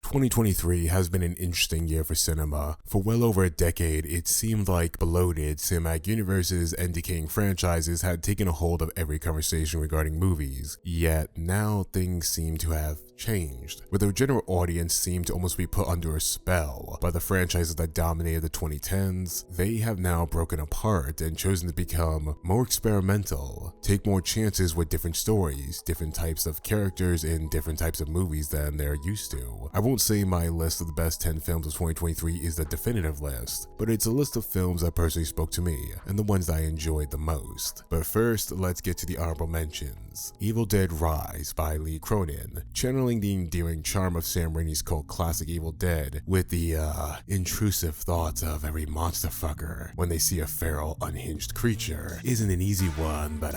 2023 has been an interesting year for cinema. For well over a decade, it seemed like bloated cinematic universes and decaying franchises had taken a hold of every conversation regarding movies. Yet now things seem to have changed, where the general audience seemed to almost be put under a spell by the franchises that dominated the 2010s. They have now broken apart and chosen to become more experimental, take more chances with different stories, different types of characters in different types of movies than they're used to. I won't say my list of the best 10 films of 2023 is the definitive list, but it's a list of films that personally spoke to me and the ones that I enjoyed the most. But first, let's get to the honorable mentions. Evil Dead Rise by Lee Cronin, channeling the endearing charm of Sam Raimi's cult classic Evil Dead with the intrusive thoughts of every monster fucker when they see a feral, unhinged creature. Isn't an easy one, but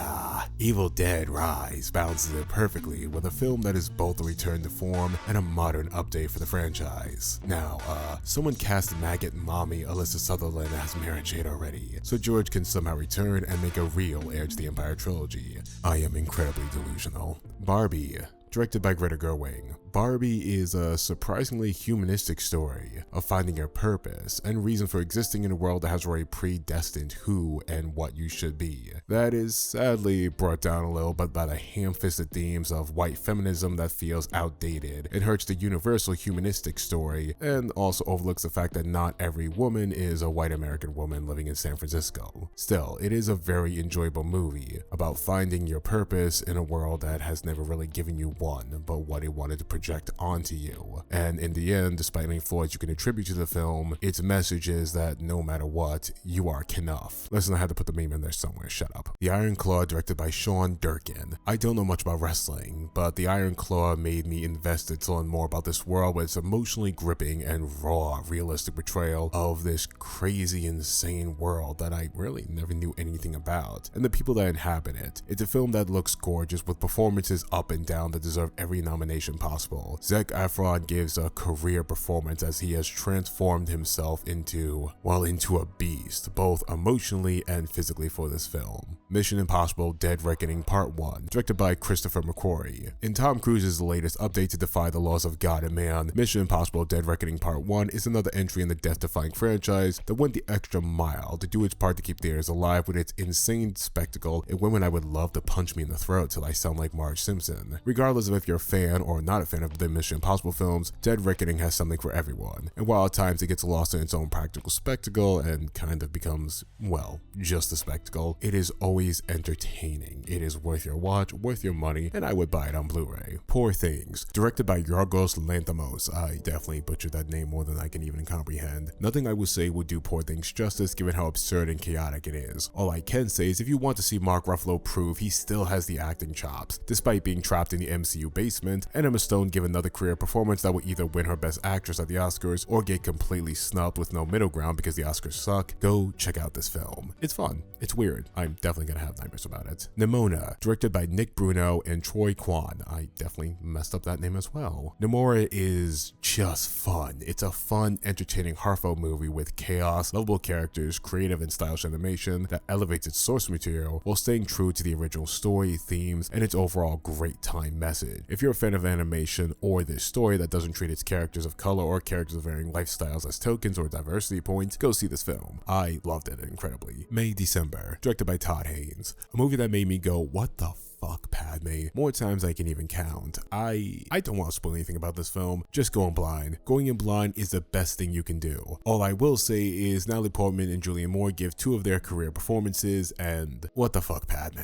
Evil Dead Rise balances it perfectly with a film that is both a return to form and a modern update for the franchise. Now, someone cast maggot mommy Alyssa Sutherland as Mary Jade already, so George can somehow return and make a real Heir to the Empire trilogy. I am incredibly delusional. Barbie, directed by Greta Gerwig. Barbie is a surprisingly humanistic story of finding your purpose and reason for existing in a world that has already predestined who and what you should be. That is sadly brought down a little bit by the ham-fisted themes of white feminism that feels outdated. It hurts the universal humanistic story and also overlooks the fact that not every woman is a white American woman living in San Francisco. Still, it is a very enjoyable movie about finding your purpose in a world that has never really given you one, but what it wanted to project onto you. And in the end, despite any flaws you can attribute to the film, its message is that no matter what, you are enough. Listen, I had to put the meme in there somewhere, shut up. The Iron Claw, directed by Sean Durkin. I don't know much about wrestling, but The Iron Claw made me invested to learn more about this world with its emotionally gripping and raw, realistic portrayal of this crazy, insane world that I really never knew anything about, and the people that inhabit it. It's a film that looks gorgeous with performances up and down that deserve every nomination possible. Zac Efron gives a career performance as he has transformed himself into a beast, both emotionally and physically for this film. Mission Impossible Dead Reckoning Part 1, directed by Christopher McQuarrie. In Tom Cruise's latest update to defy the laws of God and man, Mission Impossible Dead Reckoning Part 1 is another entry in the death-defying franchise that went the extra mile to do its part to keep theaters alive with its insane spectacle and women I would love to punch me in the throat till I sound like Marge Simpson. Regardless of if you're a fan or not a fan of the Mission Impossible films, Dead Reckoning has something for everyone. And while at times it gets lost in its own practical spectacle and kind of becomes, well, just a spectacle, it is always entertaining. It is worth your watch, worth your money, and I would buy it on Blu-ray. Poor Things, directed by Yorgos Lanthimos. I definitely butchered that name more than I can even comprehend. Nothing I would say would do Poor Things justice given how absurd and chaotic it is. All I can say is if you want to see Mark Ruffalo prove he still has the acting chops, despite being trapped in the MCU basement, and Emma Stone give another career performance that will either win her Best Actress at the Oscars or get completely snubbed with no middle ground because the Oscars suck, go check out this film. It's fun. It's weird. I'm definitely gonna have nightmares about it. Nimona, directed by Nick Bruno and Troy Kwan. I definitely messed up that name as well. Nimona is just fun. It's a fun, entertaining, heartfelt movie with chaos, lovable characters, creative and stylish animation that elevates its source material while staying true to the original story, themes, and its overall great time message. If you're a fan of animation or this story that doesn't treat its characters of color or characters of varying lifestyles as tokens or diversity points, go see this film. I loved it incredibly. May December, directed by Todd Haynes. A movie that made me go, what the fuck, Padme, more times I can even count. I don't want to spoil anything about this film, just go in blind. Going in blind is the best thing you can do. All I will say is Natalie Portman and Julianne Moore give two of their career performances, and what the fuck, Padme,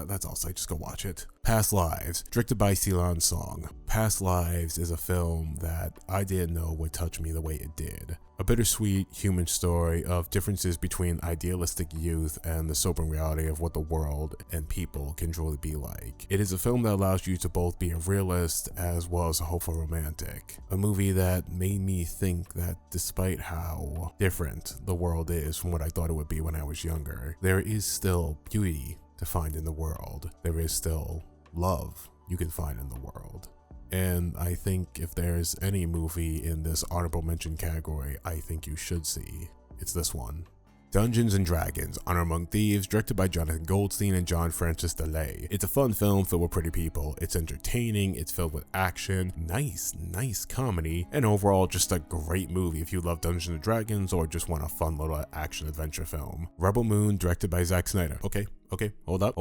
that's all I'll say, just go watch it. Past Lives, directed by Ceylon Song. Past Lives is a film that I didn't know would touch me the way it did. A bittersweet human story of differences between idealistic youth and the sobering reality of what the world and people can truly be like. It is a film that allows you to both be a realist as well as a hopeful romantic. A movie that made me think that despite how different the world is from what I thought it would be when I was younger, there is still beauty to find in the world. There is still love you can find in the world. And I think if there's any movie in this honorable mention category I think you should see, it's this one. Dungeons and Dragons: Honor Among Thieves, directed by Jonathan Goldstein and John Francis Delay. It's a fun film filled with pretty people. It's entertaining, it's filled with action, nice comedy, and overall just a great movie if you love Dungeons and Dragons or just want a fun little action adventure film. Rebel Moon, directed by Zack Snyder. Okay, hold up.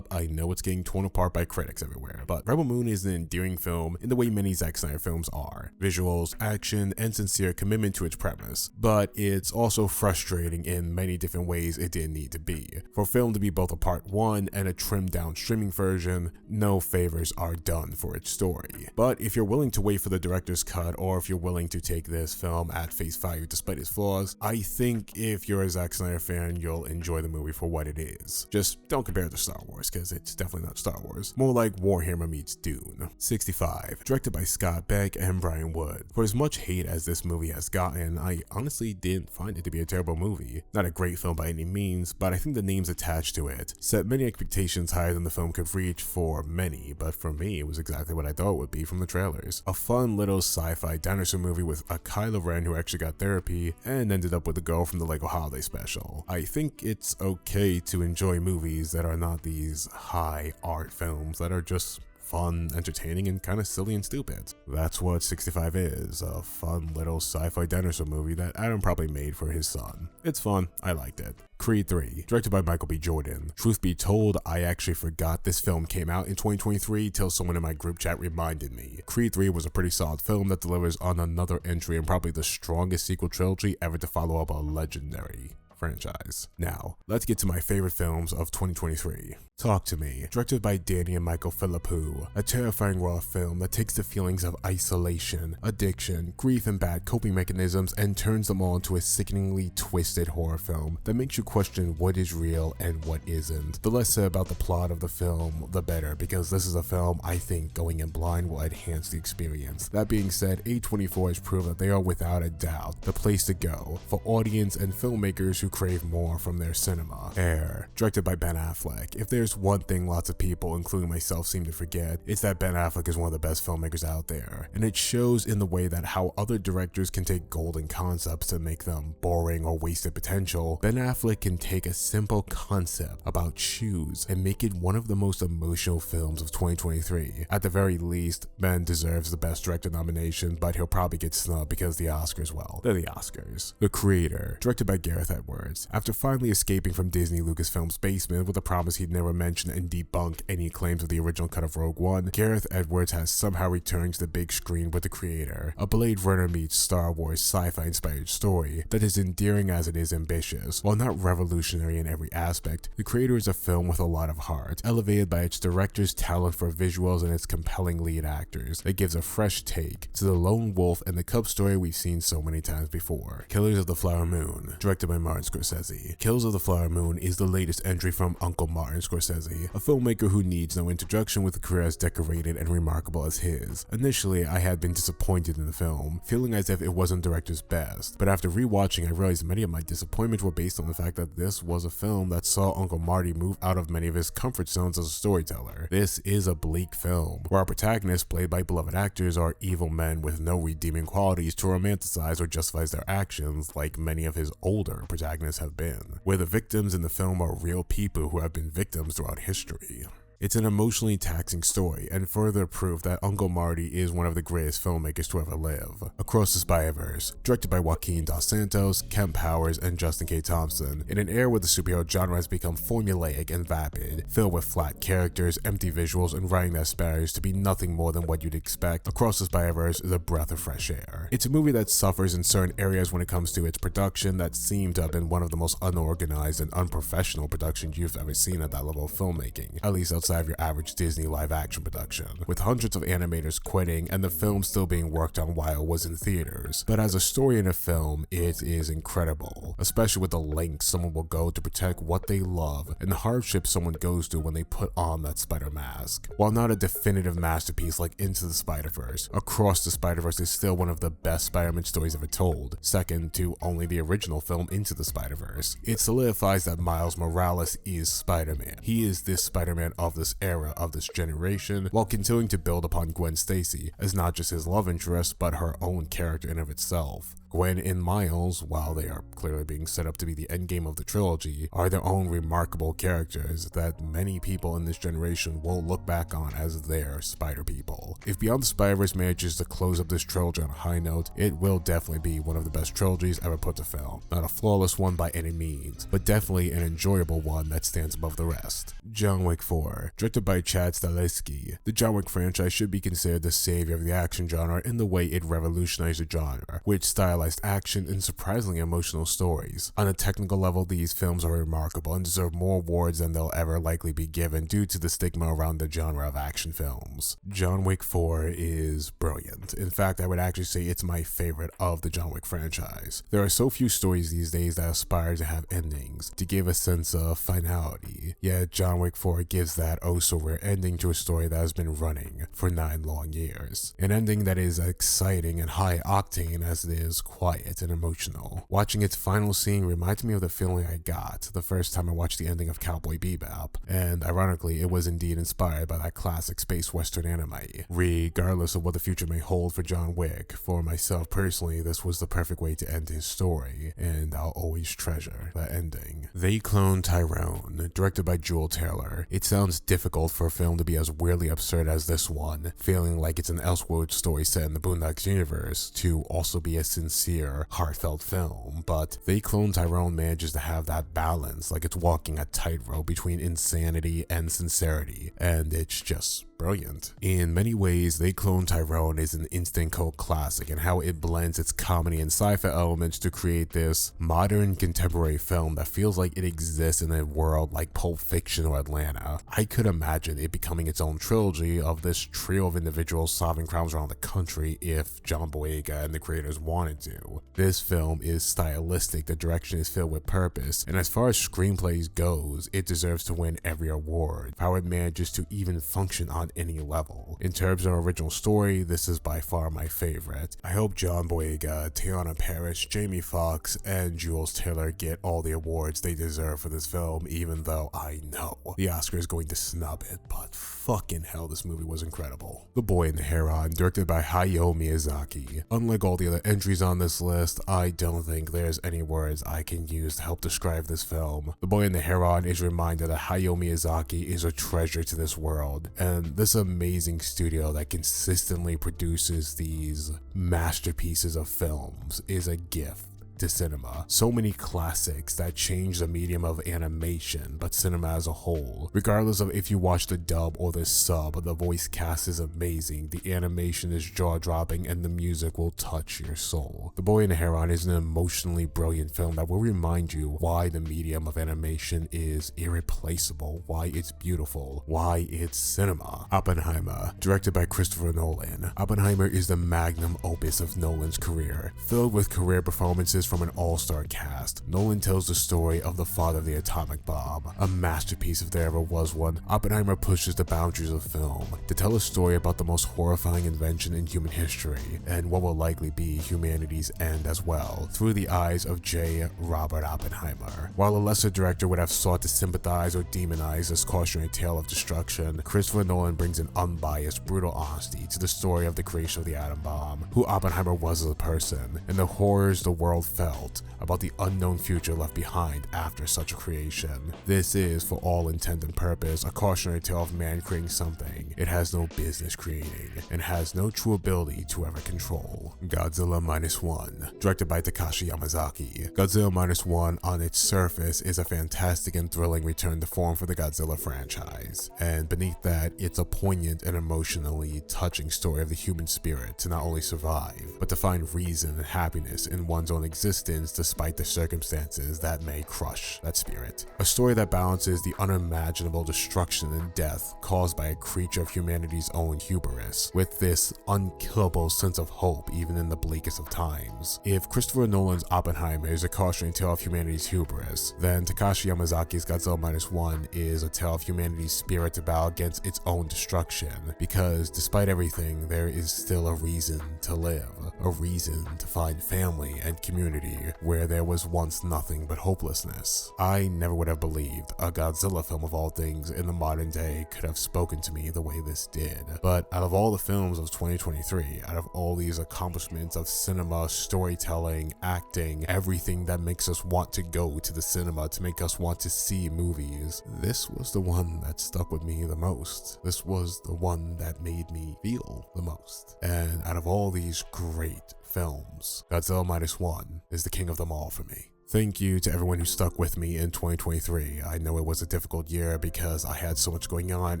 I know it's getting torn apart by critics everywhere, but Rebel Moon is an endearing film in the way many Zack Snyder films are. Visuals, action, and sincere commitment to its premise. But it's also frustrating in many different ways it didn't need to be. For a film to be both a part 1 and a trimmed down streaming version, no favors are done for its story. But if you're willing to wait for the director's cut, or if you're willing to take this film at face value despite its flaws, I think if you're a Zack Snyder fan, you'll enjoy the movie for what it is. Just don't compare it to Star Wars, because it's definitely not Star Wars. More like Warhammer meets Dune. 65, directed by Scott Beck and Brian Wood. For as much hate as this movie has gotten, I honestly didn't find it to be a terrible movie. Not a great film by any means, but I think the names attached to it set many expectations higher than the film could reach for many, but for me it was exactly what I thought it would be from the trailers. A fun little sci-fi dinosaur movie with a Kylo Ren who actually got therapy and ended up with a girl from the Lego Holiday Special. I think it's okay to enjoy movies that are not these high art films that are just fun, entertaining, and kind of silly and stupid. That's what 65 is, a fun little sci-fi dinosaur movie that Adam probably made for his son. It's fun, I liked it. Creed 3, directed by Michael B. Jordan. Truth be told, I actually forgot this film came out in 2023 till someone in my group chat reminded me. Creed 3 was a pretty solid film that delivers on another entry and probably the strongest sequel trilogy ever to follow up a legendary franchise. Now, let's get to my favorite films of 2023. Talk to Me, directed by Danny and Michael Philippou, a terrifying raw film that takes the feelings of isolation, addiction, grief, and bad coping mechanisms and turns them all into a sickeningly twisted horror film that makes you question what is real and what isn't. The less said about the plot of the film, the better, because this is a film I think going in blind will enhance the experience. That being said, A24 has proved that they are without a doubt the place to go for audience and filmmakers who crave more from their cinema. Air, directed by Ben Affleck. If there's one thing lots of people, including myself, seem to forget, it's that Ben Affleck is one of the best filmmakers out there. And it shows in the way that how other directors can take golden concepts to make them boring or wasted potential, Ben Affleck can take a simple concept about shoes and make it one of the most emotional films of 2023. At the very least, Ben deserves the Best Director nomination, but he'll probably get snubbed because the Oscars, well, they're the Oscars. The Creator, directed by Gareth Edwards. After finally escaping from Disney Lucasfilm's basement with a promise he'd never mention and debunk any claims of the original cut of Rogue One, Gareth Edwards has somehow returned to the big screen with The Creator, a Blade Runner meets Star Wars sci-fi inspired story that is endearing as it is ambitious. While not revolutionary in every aspect, The Creator is a film with a lot of heart, elevated by its director's talent for visuals and its compelling lead actors, that gives a fresh take to the lone wolf and the cub story we've seen so many times before. Killers of the Flower Moon, directed by Martin Scorsese. Killers of the Flower Moon is the latest entry from Uncle Martin Scorsese, a filmmaker who needs no introduction with a career as decorated and remarkable as his. Initially, I had been disappointed in the film, feeling as if it wasn't the director's best, but after rewatching, I realized many of my disappointments were based on the fact that this was a film that saw Uncle Marty move out of many of his comfort zones as a storyteller. This is a bleak film, where our protagonists, played by beloved actors, are evil men with no redeeming qualities to romanticize or justify their actions like many of his older protagonists have been, where the victims in the film are real people who have been victims throughout history. It's an emotionally taxing story, and further proof that Uncle Marty is one of the greatest filmmakers to ever live. Across the Spider-Verse, directed by Joaquin Dos Santos, Kemp Powers, and Justin K. Thompson. In an era where the superhero genre has become formulaic and vapid, filled with flat characters, empty visuals, and writing that aspires to be nothing more than what you'd expect, Across the Spider-Verse is a breath of fresh air. It's a movie that suffers in certain areas when it comes to its production that seem to have been one of the most unorganized and unprofessional productions you've ever seen at that level of filmmaking, at least outside of your average Disney live-action production, with hundreds of animators quitting and the film still being worked on while it was in theaters. But as a story in a film, it is incredible, especially with the lengths someone will go to protect what they love and the hardships someone goes through when they put on that spider mask. While not a definitive masterpiece like Into the Spider-Verse, Across the Spider-Verse is still one of the best Spider-Man stories ever told, second to only the original film Into the Spider-Verse. It solidifies that Miles Morales is Spider-Man. He is this Spider-Man of this era, of this generation, while continuing to build upon Gwen Stacy as not just his love interest, but her own character in of itself. Gwen and Miles, while they are clearly being set up to be the endgame of the trilogy, are their own remarkable characters that many people in this generation will look back on as their Spider People. If Beyond the Spider-Verse manages to close up this trilogy on a high note, it will definitely be one of the best trilogies ever put to film. Not a flawless one by any means, but definitely an enjoyable one that stands above the rest. John Wick 4. Directed by Chad Stahelski, the John Wick franchise should be considered the savior of the action genre in the way it revolutionized the genre, with stylized action and surprisingly emotional stories. On a technical level, these films are remarkable and deserve more awards than they'll ever likely be given due to the stigma around the genre of action films. John Wick 4 is brilliant. In fact, I would actually say it's my favorite of the John Wick franchise. There are so few stories these days that aspire to have endings, to give a sense of finality, yet John Wick 4 gives that oh so rare ending to a story that has been running for 9 long years. An ending that is exciting and high octane as it is quiet and emotional. Watching its final scene reminds me of the feeling I got the first time I watched the ending of Cowboy Bebop, and ironically it was indeed inspired by that classic space western anime. Regardless of what the future may hold for John Wick, for myself personally this was the perfect way to end his story, and I'll always treasure that ending. They Clone Tyrone, directed by Jewel Taylor. It sounds difficult for a film to be as weirdly absurd as this one, feeling like it's an Elseworlds story set in the Boondocks universe, to also be a sincere, heartfelt film, but They Clone Tyrone manages to have that balance, like it's walking a tightrope between insanity and sincerity, and it's just brilliant. In many ways, They Clone Tyrone is an instant cult classic in how it blends its comedy and sci-fi elements to create this modern contemporary film that feels like it exists in a world like Pulp Fiction or Atlanta. I could imagine it becoming its own trilogy of this trio of individuals solving crimes around the country if John Boyega and the creators wanted to. This film is stylistic, the direction is filled with purpose, and as far as screenplays goes, it deserves to win every award for how it manages to even function on any level. In terms of original story, this is by far my favorite. I hope John Boyega, Teyonah Parris, Jamie Foxx, and Jules Taylor get all the awards they deserve for this film, even though I know the Oscar is going to snub it, but fucking hell, this movie was incredible. The Boy and the Heron, directed by Hayao Miyazaki. Unlike all the other entries on this list, I don't think there's any words I can use to help describe this film. The Boy and the Heron is a reminder that Hayao Miyazaki is a treasure to this world, and this amazing studio that consistently produces these masterpieces of films is a gift to cinema. So many classics that change the medium of animation, but cinema as a whole. Regardless of if you watch the dub or the sub, the voice cast is amazing, the animation is jaw-dropping, and the music will touch your soul. The Boy and the Heron is an emotionally brilliant film that will remind you why the medium of animation is irreplaceable, why it's beautiful, why it's cinema. Oppenheimer, directed by Christopher Nolan. Oppenheimer is the magnum opus of Nolan's career, filled with career performances from an all-star cast. Nolan tells the story of the father of the atomic bomb, a masterpiece if there ever was one. Oppenheimer pushes the boundaries of film to tell a story about the most horrifying invention in human history, and what will likely be humanity's end as well, through the eyes of J. Robert Oppenheimer. While a lesser director would have sought to sympathize or demonize this cautionary tale of destruction, Christopher Nolan brings an unbiased, brutal honesty to the story of the creation of the atom bomb, who Oppenheimer was as a person, and the horrors the world felt about the unknown future left behind after such a creation. This is, for all intent and purpose, a cautionary tale of man creating something it has no business creating, and has no true ability to ever control. Godzilla Minus One, directed by Takashi Yamazaki. Godzilla Minus One on its surface is a fantastic and thrilling return to form for the Godzilla franchise, and beneath that, it's a poignant and emotionally touching story of the human spirit to not only survive, but to find reason and happiness in one's own existence despite the circumstances that may crush that spirit. A story that balances the unimaginable destruction and death caused by a creature of humanity's own hubris, with this unkillable sense of hope even in the bleakest of times. If Christopher Nolan's Oppenheimer is a cautionary tale of humanity's hubris, then Takashi Yamazaki's Godzilla Minus One is a tale of humanity's spirit to battle against its own destruction, because despite everything, there is still a reason to live, a reason to find family and community community where there was once nothing but hopelessness. I never would have believed a Godzilla film of all things in the modern day could have spoken to me the way this did. But out of all the films of 2023, out of all these accomplishments of cinema, storytelling, acting, everything that makes us want to go to the cinema, to make us want to see movies, this was the one that stuck with me the most. This was the one that made me feel the most. And out of all these great films, Godzilla Minus One is the king of them all for me. Thank you to everyone who stuck with me in 2023. I know it was a difficult year because I had so much going on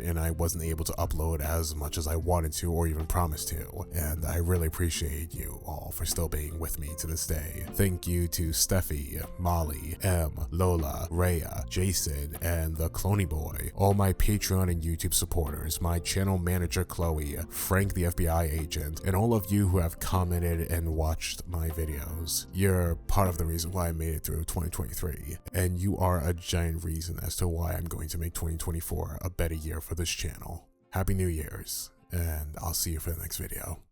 and I wasn't able to upload as much as I wanted to or even promised to. And I really appreciate you all for still being with me to this day. Thank you to Steffi, Molly, M, Lola, Rhea, Jason, and the Cloney Boy, all my Patreon and YouTube supporters, my channel manager Chloe, Frank the FBI agent, and all of you who have commented and watched my videos. You're part of the reason why I made it through 2023, and you are a giant reason as to why I'm going to make 2024 a better year for this channel. Happy New Year's, and I'll see you for the next video.